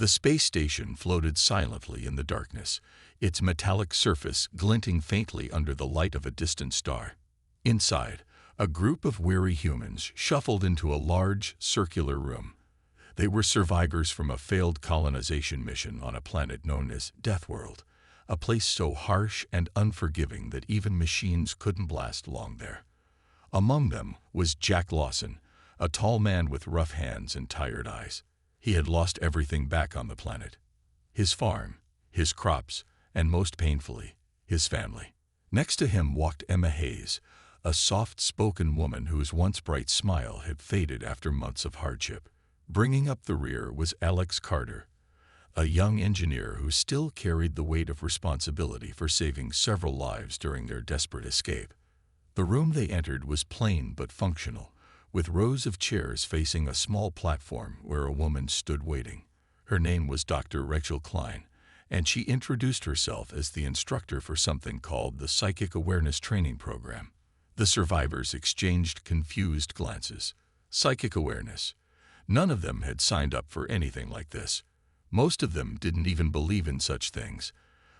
The space station floated silently in the darkness, its metallic surface glinting faintly under the light of a distant star. Inside, a group of weary humans shuffled into a large, circular room. They were survivors from a failed colonization mission on a planet known as Deathworld, a place so harsh and unforgiving that even machines couldn't last long there. Among them was Jack Lawson, a tall man with rough hands and tired eyes. He had lost everything back on the planet: his farm, his crops, and most painfully, his family. Next to him walked Emma Hayes, a soft-spoken woman whose once bright smile had faded after months of hardship. Bringing up the rear was Alex Carter, a young engineer who still carried the weight of responsibility for saving several lives during their desperate escape. The room they entered was plain but functional, with rows of chairs facing a small platform where a woman stood waiting. Her name was Dr. Rachel Klein, and she introduced herself as the instructor for something called the Psychic Awareness Training Program. The survivors exchanged confused glances. Psychic awareness. None of them had signed up for anything like this. Most of them didn't even believe in such things.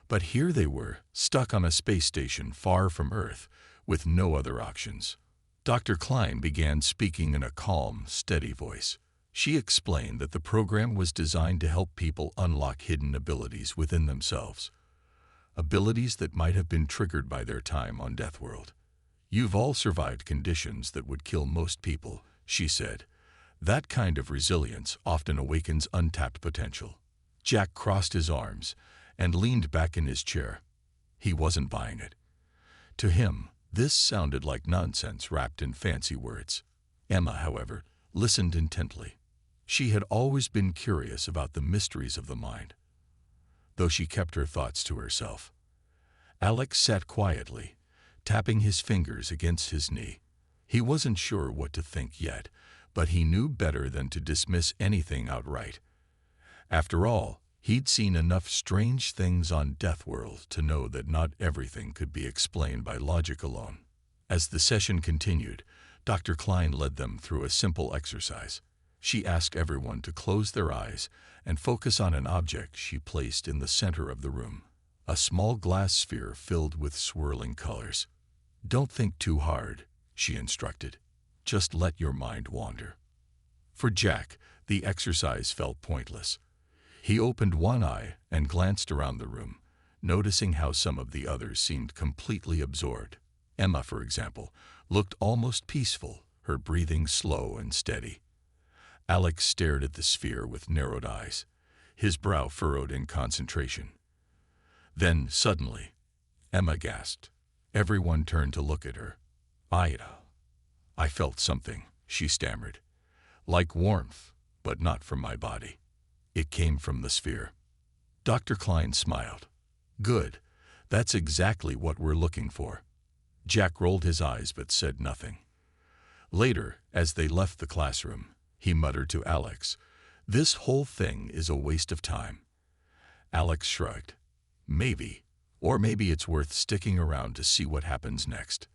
But here they were, stuck on a space station far from Earth, with no other options. Dr. Klein began speaking in a calm, steady voice. She explained that the program was designed to help people unlock hidden abilities within themselves. Abilities that might have been triggered by their time on Deathworld. "You've all survived conditions that would kill most people," she said. "That kind of resilience often awakens untapped potential." Jack crossed his arms and leaned back in his chair. He wasn't buying it. To him, this sounded like nonsense wrapped in fancy words. Emma, however, listened intently. She had always been curious about the mysteries of the mind, though she kept her thoughts to herself. Alex sat quietly, tapping his fingers against his knee. He wasn't sure what to think yet, but he knew better than to dismiss anything outright. After all, he'd seen enough strange things on Deathworld to know that not everything could be explained by logic alone. As the session continued, Dr. Klein led them through a simple exercise. She asked everyone to close their eyes and focus on an object she placed in the center of the room, a small glass sphere filled with swirling colors. "Don't think too hard," she instructed. "Just let your mind wander." For Jack, the exercise felt pointless. He opened one eye and glanced around the room, noticing how some of the others seemed completely absorbed. Emma, for example, looked almost peaceful, her breathing slow and steady. Alex stared at the sphere with narrowed eyes, his brow furrowed in concentration. Then, suddenly, Emma gasped. Everyone turned to look at her. I felt something," she stammered. "Like warmth, but not from my body. It came from the sphere." Dr. Klein smiled. "Good. That's exactly what we're looking for." Jack rolled his eyes but said nothing. Later, as they left the classroom, he muttered to Alex, "This whole thing is a waste of time." Alex shrugged. "Maybe. Or maybe it's worth sticking around to see what happens next."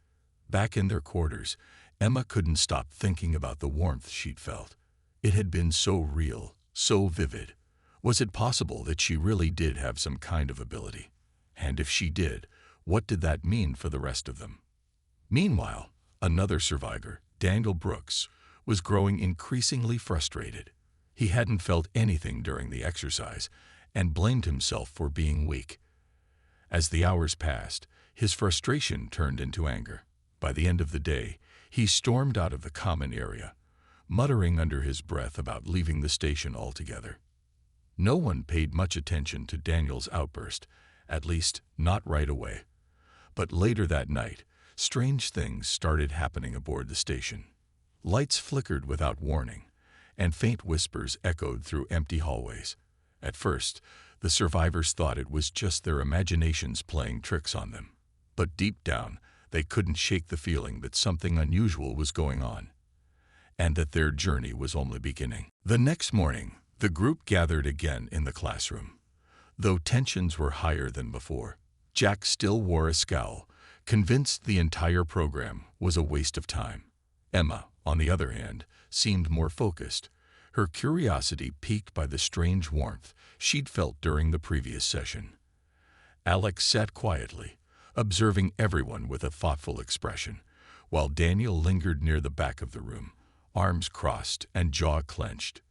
Back in their quarters, Emma couldn't stop thinking about the warmth she'd felt. It had been so real, so vivid. Was it possible that she really did have some kind of ability? And if she did, what did that mean for the rest of them? Meanwhile, another survivor, Daniel Brooks, was growing increasingly frustrated. He hadn't felt anything during the exercise and blamed himself for being weak. As the hours passed, his frustration turned into anger. By the end of the day, he stormed out of the common area, muttering under his breath about leaving the station altogether. No one paid much attention to Daniel's outburst, at least not right away. But later that night, strange things started happening aboard the station. Lights flickered without warning, and faint whispers echoed through empty hallways. At first, the survivors thought it was just their imaginations playing tricks on them. But deep down, they couldn't shake the feeling that something unusual was going on, and that their journey was only beginning. The next morning, the group gathered again in the classroom. Though tensions were higher than before, Jack still wore a scowl, convinced the entire program was a waste of time. Emma, on the other hand, seemed more focused, her curiosity piqued by the strange warmth she'd felt during the previous session. Alex sat quietly, observing everyone with a thoughtful expression, while Daniel lingered near the back of the room, arms crossed and jaw clenched.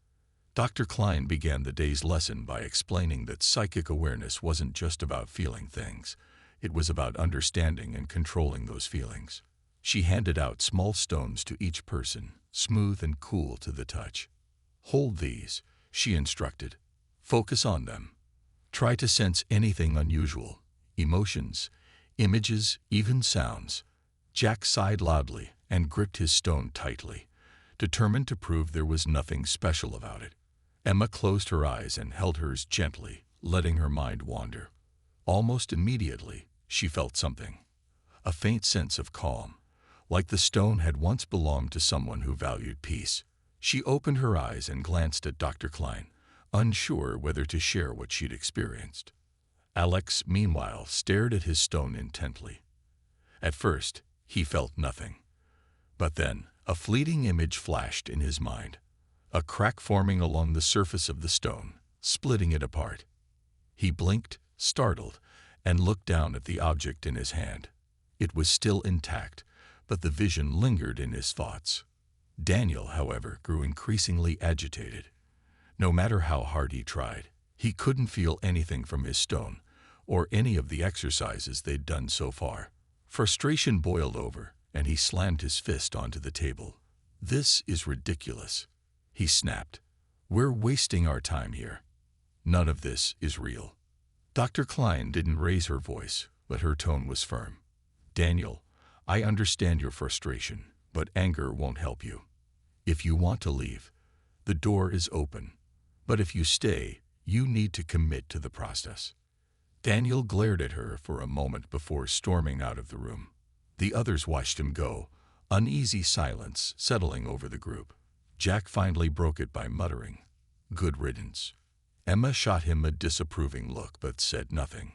Dr. Klein began the day's lesson by explaining that psychic awareness wasn't just about feeling things. It was about understanding and controlling those feelings. She handed out small stones to each person, smooth and cool to the touch. "Hold these," she instructed. "Focus on them. Try to sense anything unusual, emotions, images, even sounds." Jack sighed loudly and gripped his stone tightly, determined to prove there was nothing special about it. Emma closed her eyes and held hers gently, letting her mind wander. Almost immediately, she felt something. A faint sense of calm, like the stone had once belonged to someone who valued peace. She opened her eyes and glanced at Dr. Klein, unsure whether to share what she'd experienced. Alex, meanwhile, stared at his stone intently. At first, he felt nothing. But then, a fleeting image flashed in his mind. A crack forming along the surface of the stone, splitting it apart. He blinked, startled, and looked down at the object in his hand. It was still intact, but the vision lingered in his thoughts. Daniel, however, grew increasingly agitated. No matter how hard he tried, he couldn't feel anything from his stone, or any of the exercises they'd done so far. Frustration boiled over, and he slammed his fist onto the table. "This is ridiculous," he snapped. "We're wasting our time here. None of this is real." Dr. Klein didn't raise her voice, but her tone was firm. "Daniel, I understand your frustration, but anger won't help you. If you want to leave, the door is open. But if you stay, you need to commit to the process." Daniel glared at her for a moment before storming out of the room. The others watched him go, uneasy silence settling over the group. Jack finally broke it by muttering, "Good riddance." Emma shot him a disapproving look but said nothing.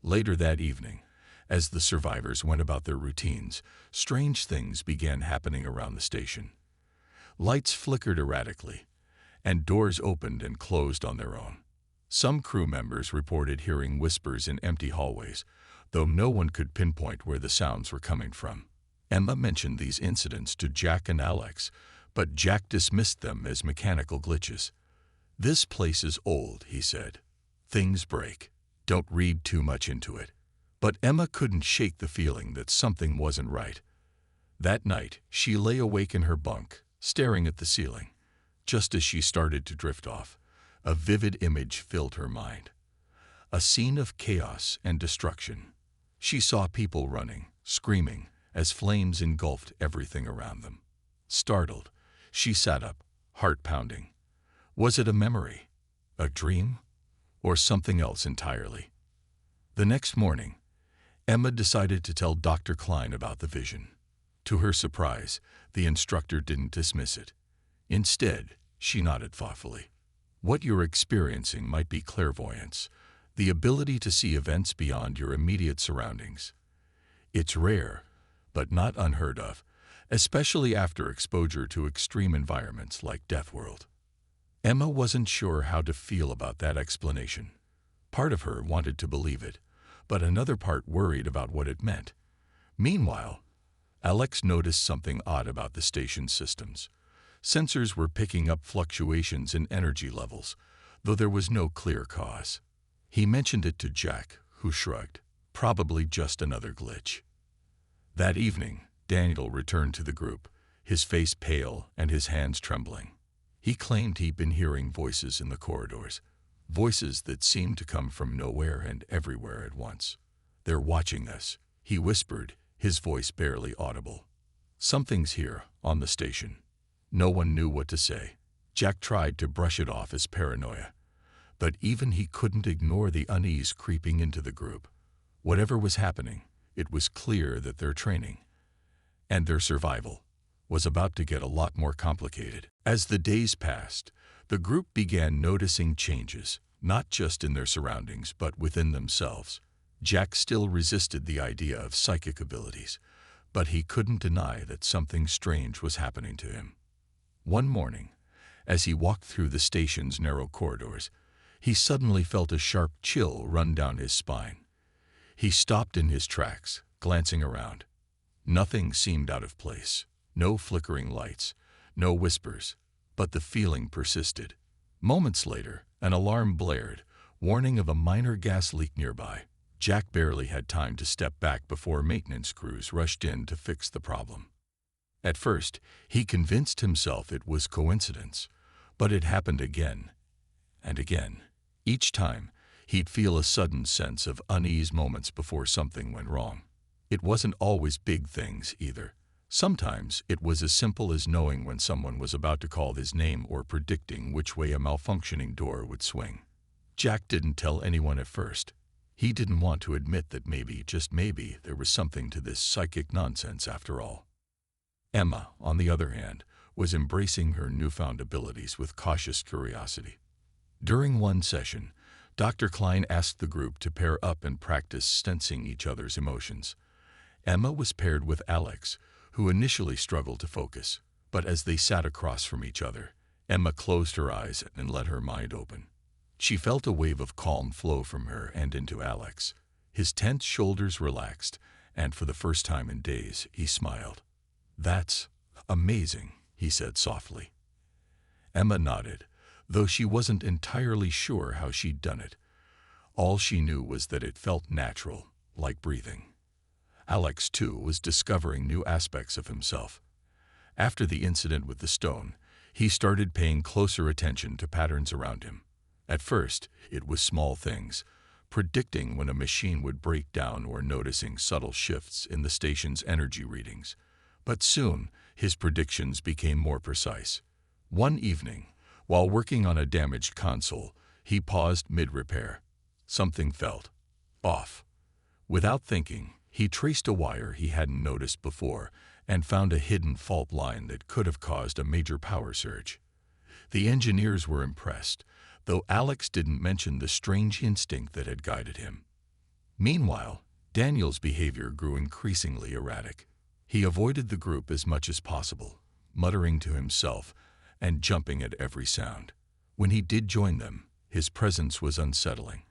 Later that evening, as the survivors went about their routines, strange things began happening around the station. Lights flickered erratically, and doors opened and closed on their own. Some crew members reported hearing whispers in empty hallways, though no one could pinpoint where the sounds were coming from. Emma mentioned these incidents to Jack and Alex, but Jack dismissed them as mechanical glitches. "This place is old," he said. "Things break. Don't read too much into it." But Emma couldn't shake the feeling that something wasn't right. That night, she lay awake in her bunk, staring at the ceiling. Just as she started to drift off, a vivid image filled her mind. A scene of chaos and destruction. She saw people running, screaming, as flames engulfed everything around them. Startled, she sat up, heart pounding. Was it a memory, a dream, or something else entirely? The next morning, Emma decided to tell Dr. Klein about the vision. To her surprise, the instructor didn't dismiss it. Instead, she nodded thoughtfully. "What you're experiencing might be clairvoyance, the ability to see events beyond your immediate surroundings. It's rare, but not unheard of, especially after exposure to extreme environments like Deathworld." Emma wasn't sure how to feel about that explanation. Part of her wanted to believe it, but another part worried about what it meant. Meanwhile, Alex noticed something odd about the station's systems. Sensors were picking up fluctuations in energy levels, though there was no clear cause. He mentioned it to Jack, who shrugged. Probably just another glitch. That evening, Daniel returned to the group, his face pale and his hands trembling. He claimed he'd been hearing voices in the corridors, voices that seemed to come from nowhere and everywhere at once. "They're watching us," he whispered, his voice barely audible. "Something's here, on the station." No one knew what to say. Jack tried to brush it off as paranoia, but even he couldn't ignore the unease creeping into the group. Whatever was happening, it was clear that their training, and their survival, was about to get a lot more complicated. As the days passed, the group began noticing changes, not just in their surroundings but within themselves. Jack still resisted the idea of psychic abilities, but he couldn't deny that something strange was happening to him. One morning, As he walked through the station's narrow corridors, he suddenly felt a sharp chill run down his spine. He stopped in his tracks, glancing around. Nothing seemed out of place. No flickering lights, no whispers, but the feeling persisted. Moments later, an alarm blared, warning of a minor gas leak nearby. Jack barely had time to step back before maintenance crews rushed in to fix the problem. At first, he convinced himself it was coincidence, but it happened again and again. Each time, he'd feel a sudden sense of unease moments before something went wrong. It wasn't always big things either. Sometimes it was as simple as knowing when someone was about to call his name or predicting which way a malfunctioning door would swing. Jack didn't tell anyone at first. He didn't want to admit that maybe, just maybe, there was something to this psychic nonsense after all. Emma, on the other hand, was embracing her newfound abilities with cautious curiosity. During one session, Dr. Klein asked the group to pair up and practice sensing each other's emotions. Emma was paired with Alex, who initially struggled to focus, but as they sat across from each other, Emma closed her eyes and let her mind open. She felt a wave of calm flow from her and into Alex. His tense shoulders relaxed, and for the first time in days, he smiled. "That's amazing," he said softly. Emma nodded, though she wasn't entirely sure how she'd done it. All she knew was that it felt natural, like breathing. Alex, too, was discovering new aspects of himself. After the incident with the stone, he started paying closer attention to patterns around him. At first, it was small things, predicting when a machine would break down or noticing subtle shifts in the station's energy readings. But soon, his predictions became more precise. One evening, while working on a damaged console, he paused mid-repair. Something felt off. Without thinking, he traced a wire he hadn't noticed before and found a hidden fault line that could have caused a major power surge. The engineers were impressed, though Alex didn't mention the strange instinct that had guided him. Meanwhile, Daniel's behavior grew increasingly erratic. He avoided the group as much as possible, muttering to himself and jumping at every sound. When he did join them, his presence was unsettling.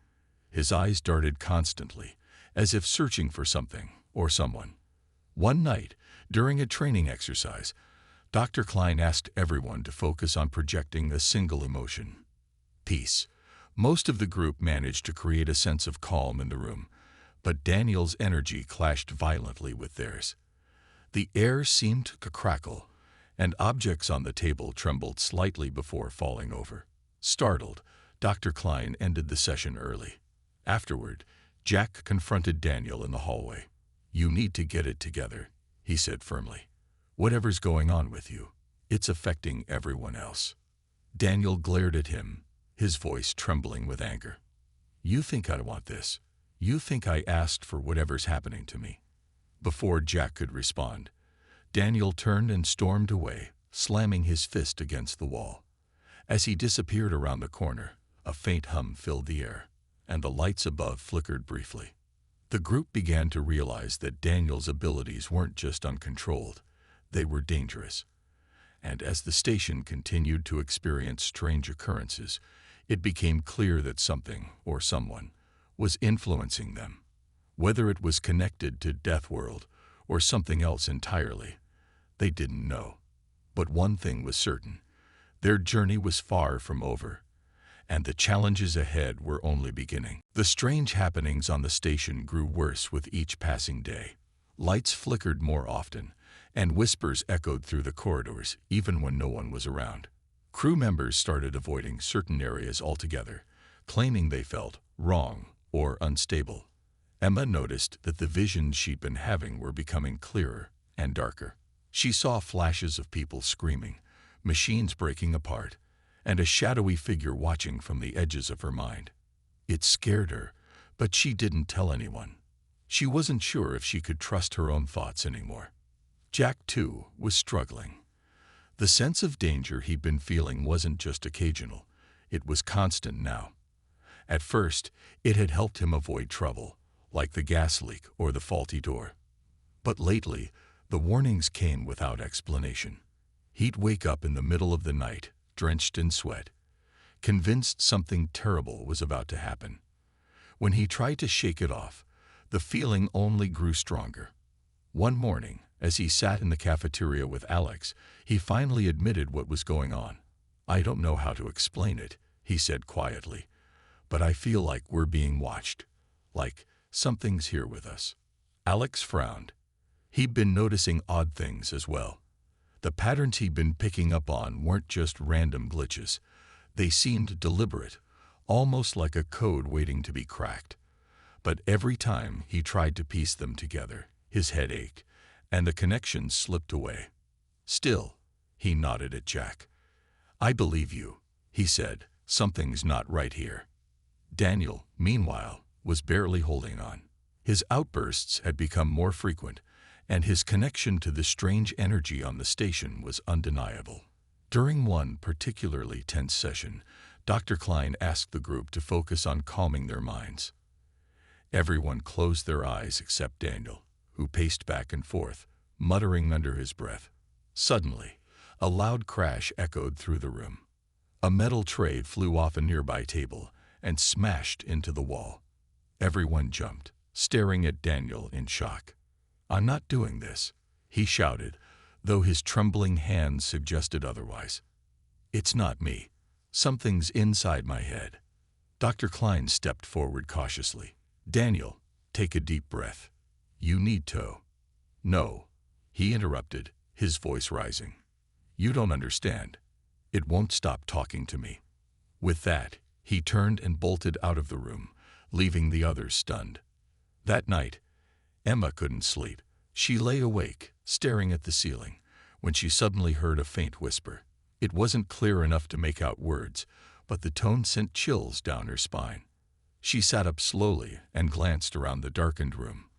His eyes darted constantly, as if searching for something or someone. One night, during a training exercise, Dr. Klein asked everyone to focus on projecting a single emotion: peace. Most of the group managed to create a sense of calm in the room, but Daniel's energy clashed violently with theirs. The air seemed to crackle, and objects on the table trembled slightly before falling over. Startled, Dr. Klein ended the session early. Afterward, Jack confronted Daniel in the hallway. "You need to get it together," he said firmly. "Whatever's going on with you, it's affecting everyone else." Daniel glared at him, his voice trembling with anger. "You think I want this? You think I asked for whatever's happening to me?" Before Jack could respond, Daniel turned and stormed away, slamming his fist against the wall. As he disappeared around the corner, a faint hum filled the air, and the lights above flickered briefly. The group began to realize that Daniel's abilities weren't just uncontrolled, they were dangerous. And as the station continued to experience strange occurrences, it became clear that something, or someone, was influencing them. Whether it was connected to Deathworld or something else entirely, they didn't know. But one thing was certain: their journey was far from over, and the challenges ahead were only beginning. The strange happenings on the station grew worse with each passing day. Lights flickered more often, and whispers echoed through the corridors even when no one was around. Crew members started avoiding certain areas altogether, claiming they felt wrong or unstable. Emma noticed that the visions she'd been having were becoming clearer and darker. She saw flashes of people screaming, machines breaking apart, and a shadowy figure watching from the edges of her mind. It scared her, but she didn't tell anyone. She wasn't sure if she could trust her own thoughts anymore. Jack, too, was struggling. The sense of danger he'd been feeling wasn't just occasional, it was constant now. At first, it had helped him avoid trouble, like the gas leak or the faulty door. But lately, the warnings came without explanation. He'd wake up in the middle of the night, drenched in sweat, convinced something terrible was about to happen. When he tried to shake it off, the feeling only grew stronger. One morning, as he sat in the cafeteria with Alex, he finally admitted what was going on. "I don't know how to explain it," he said quietly, "but I feel like we're being watched. Like something's here with us." Alex frowned. He'd been noticing odd things as well. The patterns he'd been picking up on weren't just random glitches. They seemed deliberate, almost like a code waiting to be cracked. But every time he tried to piece them together, his head ached, and the connections slipped away. "Still," he nodded at Jack. "I believe you," he said. "Something's not right here." Daniel, meanwhile, was barely holding on. His outbursts had become more frequent, and his connection to the strange energy on the station was undeniable. During one particularly tense session, Dr. Klein asked the group to focus on calming their minds. Everyone closed their eyes except Daniel, who paced back and forth, muttering under his breath. Suddenly, a loud crash echoed through the room. A metal tray flew off a nearby table and smashed into the wall. Everyone jumped, staring at Daniel in shock. "I'm not doing this," he shouted, though his trembling hands suggested otherwise. "It's not me. Something's inside my head." Dr. Klein stepped forward cautiously. "Daniel, take a deep breath. You need to." "No," he interrupted, his voice rising. "You don't understand. It won't stop talking to me." With that, he turned and bolted out of the room, leaving the others stunned. That night, Emma couldn't sleep. She lay awake, staring at the ceiling, when she suddenly heard a faint whisper. It wasn't clear enough to make out words, but the tone sent chills down her spine. She sat up slowly and glanced around the darkened room.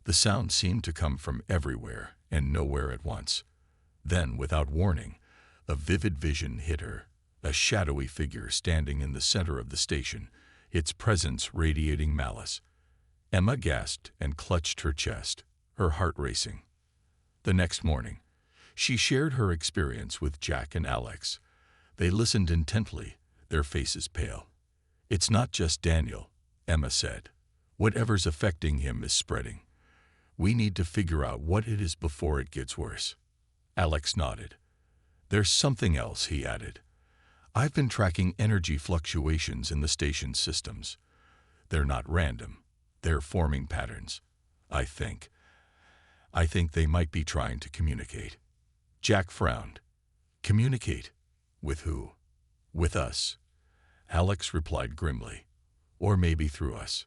The sound seemed to come from everywhere and nowhere at once. Then, without warning, a vivid vision hit her, a shadowy figure standing in the center of the station, its presence radiating malice. Emma gasped and clutched her chest, her heart racing. The next morning, she shared her experience with Jack and Alex. They listened intently, their faces pale. "It's not just Daniel," Emma said. "Whatever's affecting him is spreading. We need to figure out what it is before it gets worse." Alex nodded. "There's something else," he added. "I've been tracking energy fluctuations in the station's systems. They're not random. They're forming patterns. I think they might be trying to communicate." Jack frowned. "Communicate? With who?" "With us," Alex replied grimly. "Or maybe through us."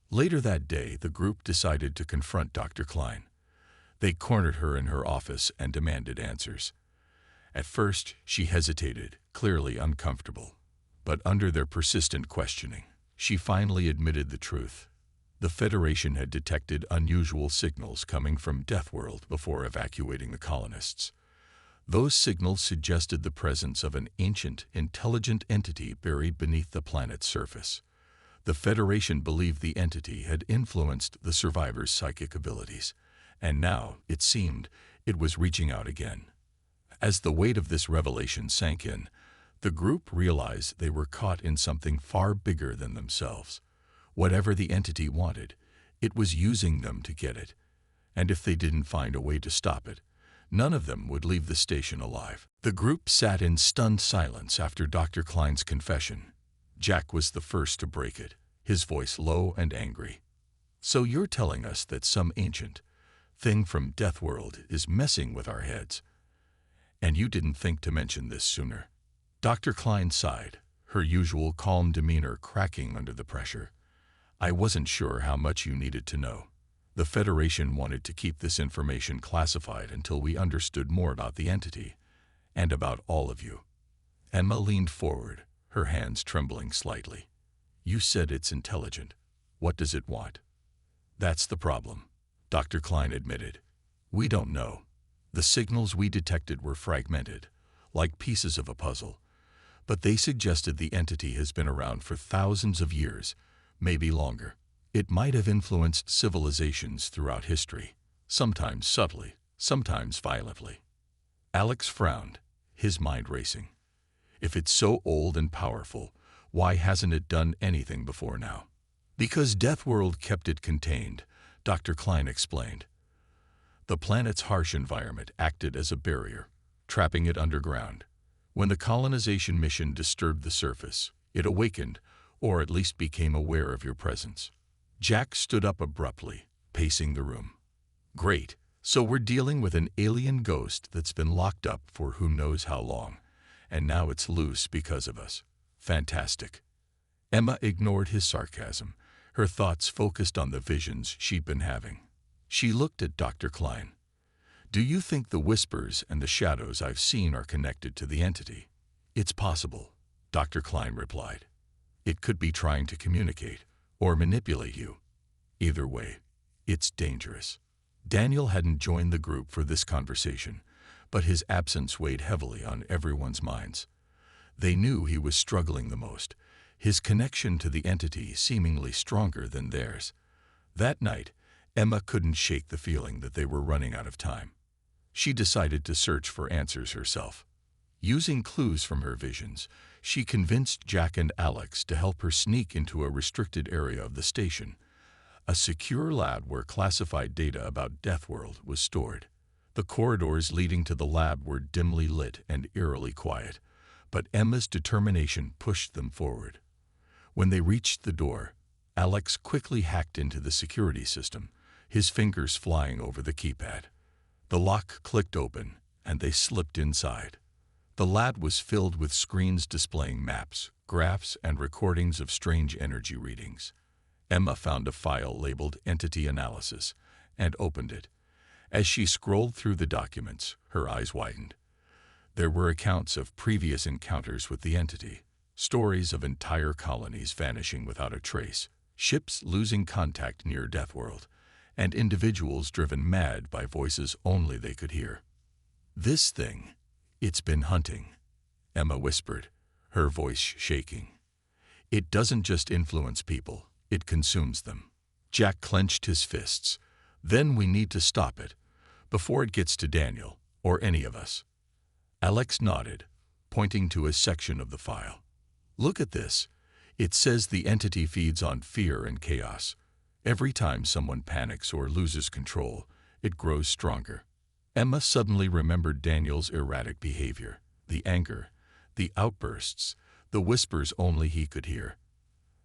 Later that day, the group decided to confront Dr. Klein. They cornered her in her office and demanded answers. At first, she hesitated, clearly uncomfortable. But under their persistent questioning, she finally admitted the truth. The Federation had detected unusual signals coming from Deathworld before evacuating the colonists. Those signals suggested the presence of an ancient, intelligent entity buried beneath the planet's surface. The Federation believed the entity had influenced the survivors' psychic abilities, and now, it seemed, it was reaching out again. As the weight of this revelation sank in, the group realized they were caught in something far bigger than themselves. Whatever the entity wanted, it was using them to get it, and if they didn't find a way to stop it, none of them would leave the station alive. The group sat in stunned silence after Dr. Klein's confession. Jack was the first to break it, his voice low and angry. "So you're telling us that some ancient thing from Deathworld is messing with our heads? And you didn't think to mention this sooner?" Dr. Klein sighed, her usual calm demeanor cracking under the pressure. "I wasn't sure how much you needed to know. The Federation wanted to keep this information classified until we understood more about the entity, and about all of you." Emma leaned forward, her hands trembling slightly. "You said it's intelligent. What does it want?" "That's the problem," Dr. Klein admitted. "We don't know. The signals we detected were fragmented, like pieces of a puzzle, but they suggested the entity has been around for thousands of years, maybe longer. It might have influenced civilizations throughout history, sometimes subtly, sometimes violently." Alex frowned, his mind racing. If it's so old and powerful, why hasn't it done anything before now? Because Deathworld kept it contained, Dr. Klein explained. The planet's harsh environment acted as a barrier, trapping it underground. When the colonization mission disturbed the surface, it awakened, or at least became aware of your presence. Jack stood up abruptly, pacing the room. Great, so we're dealing with an alien ghost that's been locked up for who knows how long, and now it's loose because of us. Fantastic. Emma ignored his sarcasm, her thoughts focused on the visions she'd been having. She looked at Dr. Klein. Do you think the whispers and the shadows I've seen are connected to the entity? It's possible, Dr. Klein replied. It could be trying to communicate or manipulate you. Either way, it's dangerous. Daniel hadn't joined the group for this conversation, but his absence weighed heavily on everyone's minds. They knew he was struggling the most, his connection to the entity seemingly stronger than theirs. That night, Emma couldn't shake the feeling that they were running out of time. She decided to search for answers herself. Using clues from her visions, she convinced Jack and Alex to help her sneak into a restricted area of the station, a secure lab where classified data about Deathworld was stored. The corridors leading to the lab were dimly lit and eerily quiet, but Emma's determination pushed them forward. When they reached the door, Alex quickly hacked into the security system, his fingers flying over the keypad. The lock clicked open, and they slipped inside. The lab was filled with screens displaying maps, graphs, and recordings of strange energy readings. Emma found a file labeled Entity Analysis and opened it. As she scrolled through the documents, her eyes widened. There were accounts of previous encounters with the entity, stories of entire colonies vanishing without a trace, ships losing contact near Deathworld, and individuals driven mad by voices only they could hear. This thing, it's been hunting, Emma whispered, her voice shaking. It doesn't just influence people, it consumes them. Jack clenched his fists. Then we need to stop it, before it gets to Daniel, or any of us. Alex nodded, pointing to a section of the file. Look at this. It says the entity feeds on fear and chaos. Every time someone panics or loses control, it grows stronger. Emma suddenly remembered Daniel's erratic behavior, the anger, the outbursts, the whispers only he could hear.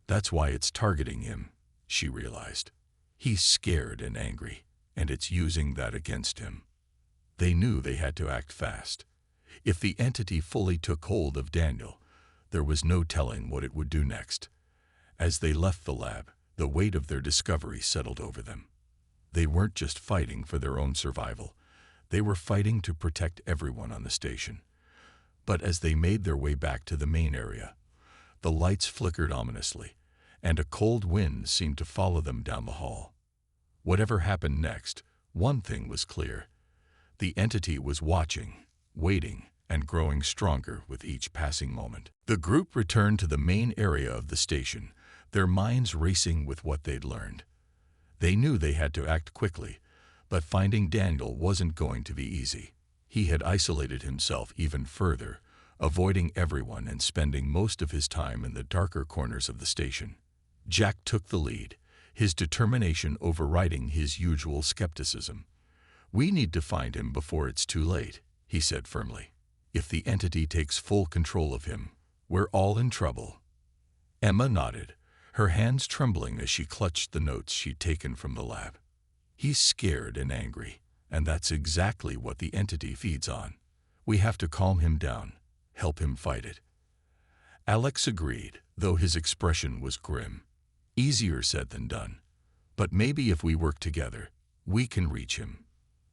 That's why it's targeting him, she realized. He's scared and angry, and it's using that against him. They knew they had to act fast. If the entity fully took hold of Daniel, there was no telling what it would do next. As they left the lab, the weight of their discovery settled over them. They weren't just fighting for their own survival. They were fighting to protect everyone on the station. But as they made their way back to the main area, the lights flickered ominously, and a cold wind seemed to follow them down the hall. Whatever happened next, one thing was clear. The entity was watching, waiting, and growing stronger with each passing moment. The group returned to the main area of the station, their minds racing with what they'd learned. They knew they had to act quickly, but finding Daniel wasn't going to be easy. He had isolated himself even further, avoiding everyone and spending most of his time in the darker corners of the station. Jack took the lead, his determination overriding his usual skepticism. We need to find him before it's too late, he said firmly. If the entity takes full control of him, we're all in trouble. Emma nodded, her hands trembling as she clutched the notes she'd taken from the lab. He's scared and angry, and that's exactly what the entity feeds on. We have to calm him down, help him fight it. Alex agreed, though his expression was grim. Easier said than done. But maybe if we work together, we can reach him.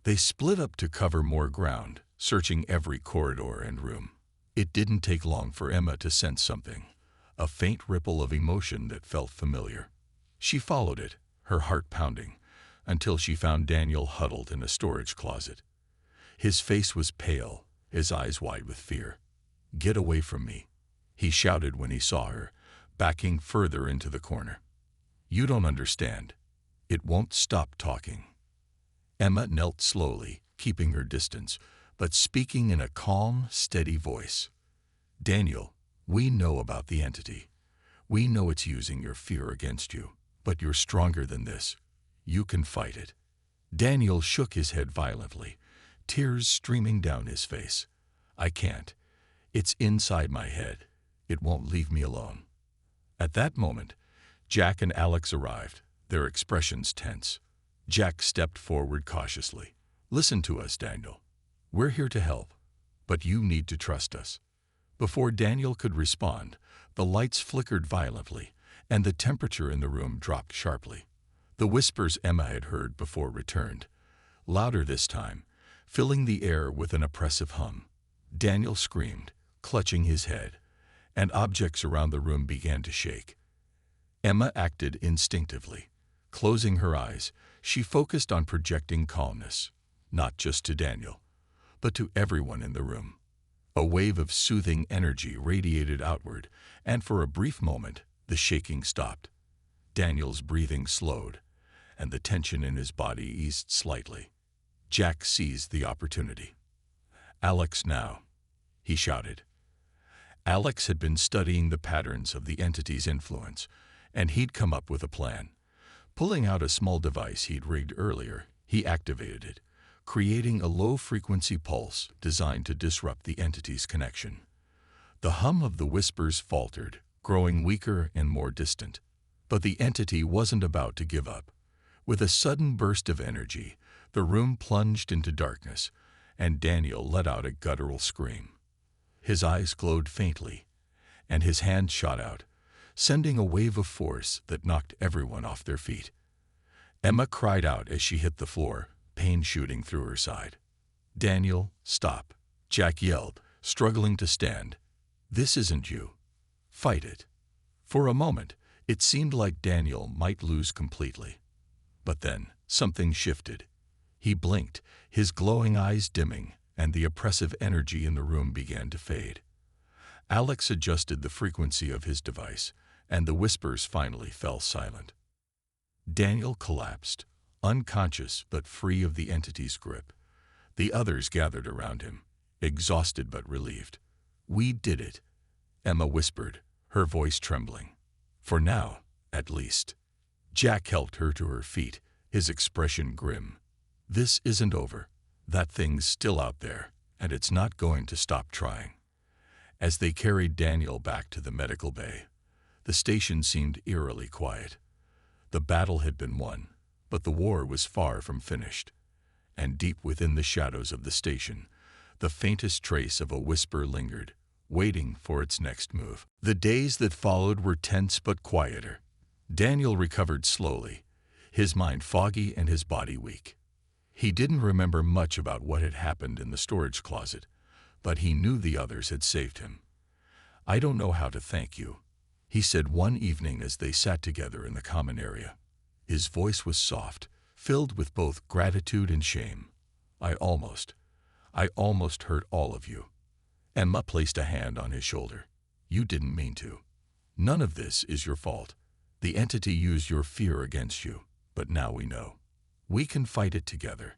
They split up to cover more ground, searching every corridor and room. It didn't take long for Emma to sense something, a faint ripple of emotion that felt familiar. She followed it, her heart pounding, until she found Daniel huddled in a storage closet. His face was pale, his eyes wide with fear. "Get away from me," he shouted when he saw her, backing further into the corner. "You don't understand. It won't stop talking." Emma knelt slowly, keeping her distance, but speaking in a calm, steady voice. Daniel, we know about the entity. We know it's using your fear against you, but you're stronger than this. You can fight it. Daniel shook his head violently, tears streaming down his face. I can't. It's inside my head. It won't leave me alone. At that moment, Jack and Alex arrived, their expressions tense. Jack stepped forward cautiously. Listen to us, Daniel. We're here to help, but you need to trust us. Before Daniel could respond, the lights flickered violently, and the temperature in the room dropped sharply. The whispers Emma had heard before returned, louder this time, filling the air with an oppressive hum. Daniel screamed, clutching his head, and objects around the room began to shake. Emma acted instinctively. Closing her eyes, she focused on projecting calmness, not just to Daniel, but to everyone in the room. A wave of soothing energy radiated outward, and for a brief moment, the shaking stopped. Daniel's breathing slowed, and the tension in his body eased slightly. Jack seized the opportunity. Alex now, he shouted. Alex had been studying the patterns of the entity's influence, and he'd come up with a plan. Pulling out a small device he'd rigged earlier, he activated it, creating a low-frequency pulse designed to disrupt the entity's connection. The hum of the whispers faltered, growing weaker and more distant. But the entity wasn't about to give up. With a sudden burst of energy, the room plunged into darkness, and Daniel let out a guttural scream. His eyes glowed faintly, and his hand shot out, sending a wave of force that knocked everyone off their feet. Emma cried out as she hit the floor, pain shooting through her side. Daniel, stop, Jack yelled, struggling to stand. This isn't you. Fight it. For a moment, it seemed like Daniel might lose completely. But then, something shifted. He blinked, his glowing eyes dimming, and the oppressive energy in the room began to fade. Alex adjusted the frequency of his device, and the whispers finally fell silent. Daniel collapsed, unconscious but free of the entity's grip. The others gathered around him, exhausted but relieved. We did it, Emma whispered, her voice trembling. For now, at least. Jack helped her to her feet, his expression grim. This isn't over. That thing's still out there, and it's not going to stop trying. As they carried Daniel back to the medical bay, the station seemed eerily quiet. The battle had been won, but the war was far from finished. And deep within the shadows of the station, the faintest trace of a whisper lingered, waiting for its next move. The days that followed were tense but quieter. Daniel recovered slowly, his mind foggy and his body weak. He didn't remember much about what had happened in the storage closet, but he knew the others had saved him. I don't know how to thank you, he said one evening as they sat together in the common area. His voice was soft, filled with both gratitude and shame. I almost hurt all of you. Emma placed a hand on his shoulder. You didn't mean to. None of this is your fault. The entity used your fear against you, but now we know. We can fight it together.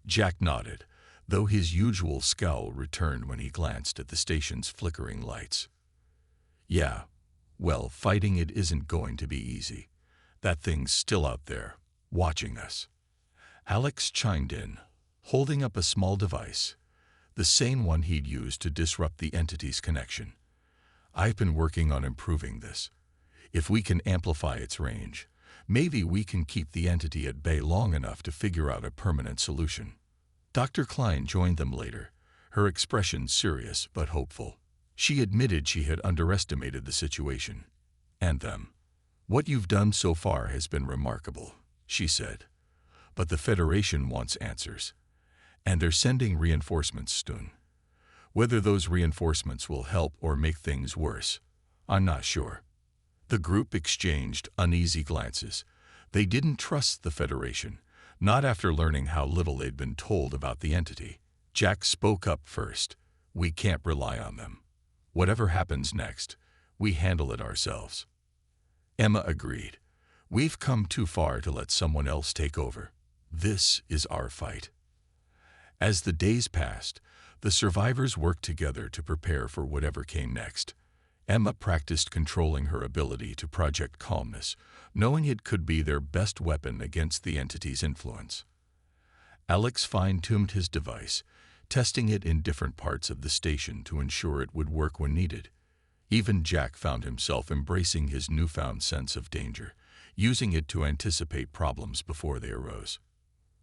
Jack nodded, though his usual scowl returned when he glanced at the station's flickering lights. Yeah, well, fighting it isn't going to be easy. That thing's still out there, watching us. Alex chimed in, holding up a small device, the same one he'd used to disrupt the entity's connection. I've been working on improving this. If we can amplify its range, maybe we can keep the entity at bay long enough to figure out a permanent solution. Dr. Klein joined them later, her expression serious but hopeful. She admitted she had underestimated the situation. And them. What you've done so far has been remarkable, she said. But the Federation wants answers. And they're sending reinforcements soon. Whether those reinforcements will help or make things worse, I'm not sure. The group exchanged uneasy glances. They didn't trust the Federation, not after learning how little they'd been told about the entity. Jack spoke up first. We can't rely on them. Whatever happens next, we handle it ourselves. Emma agreed. We've come too far to let someone else take over. This is our fight. As the days passed, The survivors worked together to prepare for whatever came next. Emma practiced controlling her ability to project calmness, knowing it could be their best weapon against the entity's influence. Alex fine-tuned his device, testing it in different parts of the station to ensure it would work when needed. Even Jack found himself embracing his newfound sense of danger, using it to anticipate problems before they arose.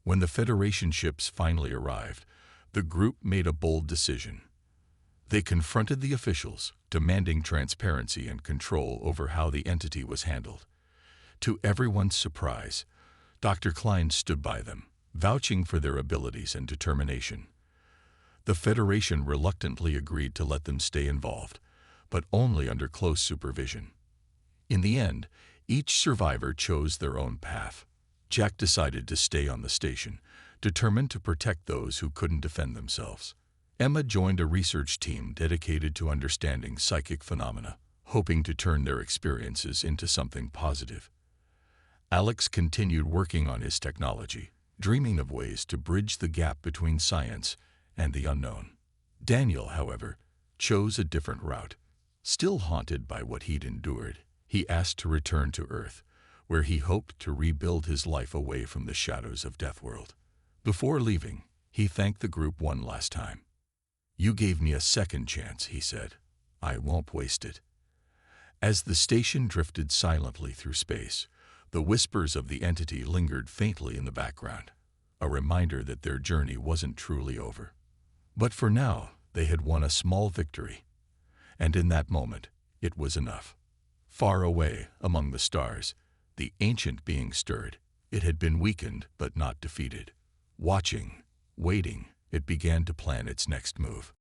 When the Federation ships finally arrived, the group made a bold decision. They confronted the officials, demanding transparency and control over how the entity was handled. To everyone's surprise, Dr. Klein stood by them, vouching for their abilities and determination. The Federation reluctantly agreed to let them stay involved, but only under close supervision. In the end, each survivor chose their own path. Jack decided to stay on the station, determined to protect those who couldn't defend themselves. Emma joined a research team dedicated to understanding psychic phenomena, hoping to turn their experiences into something positive. Alex continued working on his technology, dreaming of ways to bridge the gap between science and the unknown. Daniel, however, chose a different route. Still haunted by what he'd endured, he asked to return to Earth, where he hoped to rebuild his life away from the shadows of Deathworld. Before leaving, he thanked the group one last time. "You gave me a second chance," he said. "I won't waste it." As the station drifted silently through space, the whispers of the entity lingered faintly in the background, a reminder that their journey wasn't truly over. But for now, they had won a small victory. And in that moment, it was enough. Far away, among the stars, the ancient being stirred. It had been weakened, but not defeated. Watching, waiting, it began to plan its next move.